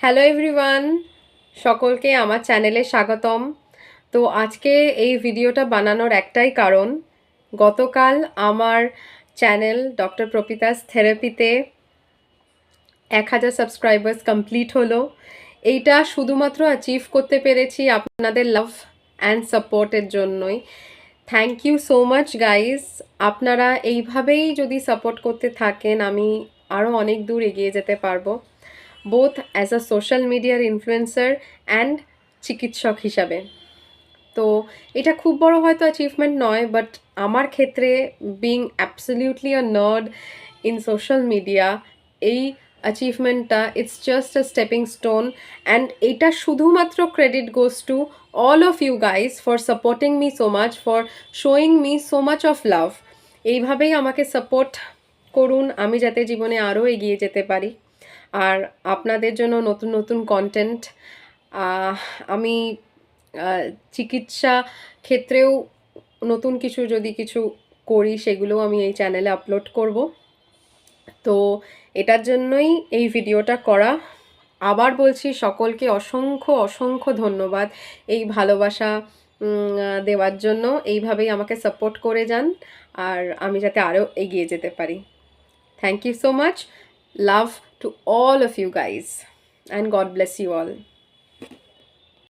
Hello everyone, সকলকে আমার চ্যানেলে স্বাগতম। তো আজকে এই ভিডিওটা বানানোর একটাই কারণ, গতকাল আমার চ্যানেল ডক্টর প্রপিতাস থেরাপিতে 1000 সাবস্ক্রাইবার্স কমপ্লিট হলো। এইটা শুধুমাত্র অ্যাচিভ করতে পেরেছি আপনাদের লাভ অ্যান্ড সাপোর্টের জন্যই। Thank you so much guys. আপনারা এইভাবেই যদি সাপোর্ট করতে থাকেন, আমি আরও অনেক দূর এগিয়ে যেতে পারবো, বোথ অ্যাজ আ সোশ্যাল মিডিয়ার ইনফ্লুয়েন্সার অ্যান্ড চিকিৎসক হিসাবে। তো এটা খুব বড় হয়তো অ্যাচিভমেন্ট নয়, বাট আমার ক্ষেত্রে being absolutely a nerd in social media, এই অ্যাচিভমেন্টটা it's just a stepping stone. And এটা শুধুমাত্র credit goes to all of you guys for supporting me so much, for showing me so much of love. এইভাবেই আমাকে support করুন, আমি যাতে জীবনে আরও এগিয়ে যেতে পারি। আর আপনাদের জন্য নতুন নতুন কন্টেন্ট, আমি চিকিৎসা ক্ষেত্রেও নতুন কিছু করি, সেগুলোও আমি এই চ্যানেলে আপলোড করব। তো এটার জন্যই এই ভিডিওটা করা। আবার বলছি, সকলকে অসংখ্য অসংখ্য ধন্যবাদ এই ভালোবাসা দেওয়ার জন্য। এইভাবেই আমাকে সাপোর্ট করে যান, আর আমি যাতে আরও এগিয়ে যেতে পারি। Thank you so much. Love to all of you guys, and God bless you all.